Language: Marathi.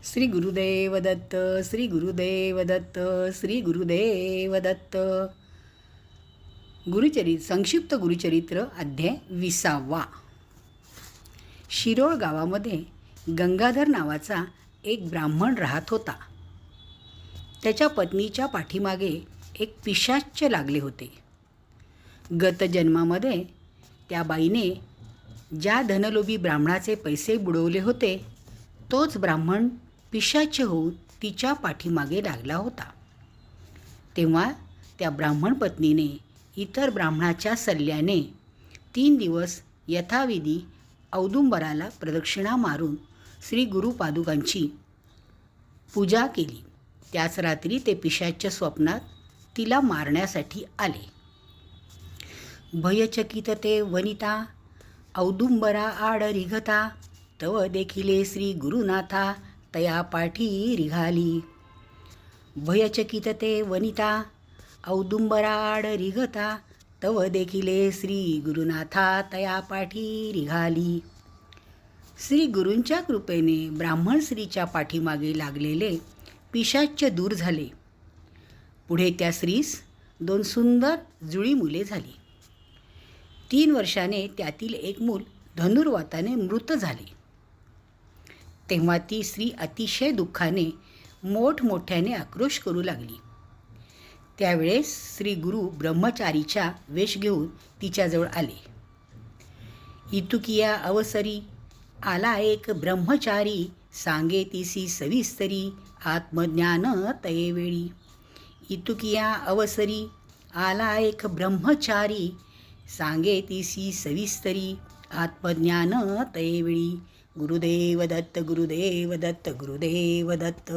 श्री गुरुदेव दत्त, श्री गुरुदेव दत्त, श्री गुरुदेव दत्त. संक्षिप्त गुरुचरित्र अध्याय 20. शिरोळ गावामध्ये गंगाधर नावाचा एक ब्राह्मण राहत होता. त्याच्या पत्नीच्या पाठीमागे एक पिशाच्च लागले होते. गत जन्मामध्ये त्या बाईने ज्या धनलोभी ब्राह्मणाचे पैसे बुडवले होते तोच ब्राह्मण पिशाच्च होऊन तिच्या पाठीमागे लागला होता. तेव्हा त्या ब्राह्मण पत्नीने इतर ब्राह्मणाच्या सल्ल्याने 3 दिवस यथाविधी औदुंबराला प्रदक्षिणा मारून श्री गुरुपादुकांची पूजा केली. त्याच रात्री ते पिशाच्च स्वप्नात तिला मारण्यासाठी आले. भयचकित ते वनिता औदुंबरा आड रिघता, तव देखिले श्री गुरुनाथा तया पाठी रिघाली. भयचकित ते वनिता औदुंबरा आड रिघता, तव देखिले श्री गुरुनाथा तया पाठी रिघाली. श्री गुरूंच्या कृपेने ब्राह्मण स्त्रीच्या पाठीमागे लागलेले पिशाच्च दूर झाले. पुढे त्या स्त्रीस 2 सुंदर जुळी मुले झाली. 3 वर्षाने त्यातील एक मूल धनुर्वाताने मृत झाले. तेव्हा ती स्त्री अतिशय दुःखाने मोठमोठ्याने आक्रोश करू लागली. त्यावेळेस श्री गुरु ब्रह्मचारीचा वेश घेऊन तिच्याजवळ आले. इतुकिया अवसरी आला एक ब्रह्मचारी, सांगे तिसी सविस्तरी आत्मज्ञान तयेवेळी. इतुकिया अवसरी आला एक ब्रह्मचारी, सांगे तिसी सविस्तरी आत्मज्ञान तयेवेळी. गुरुदेव दत्त, गुरुदेव दत्त, गुरुदेव दत्त.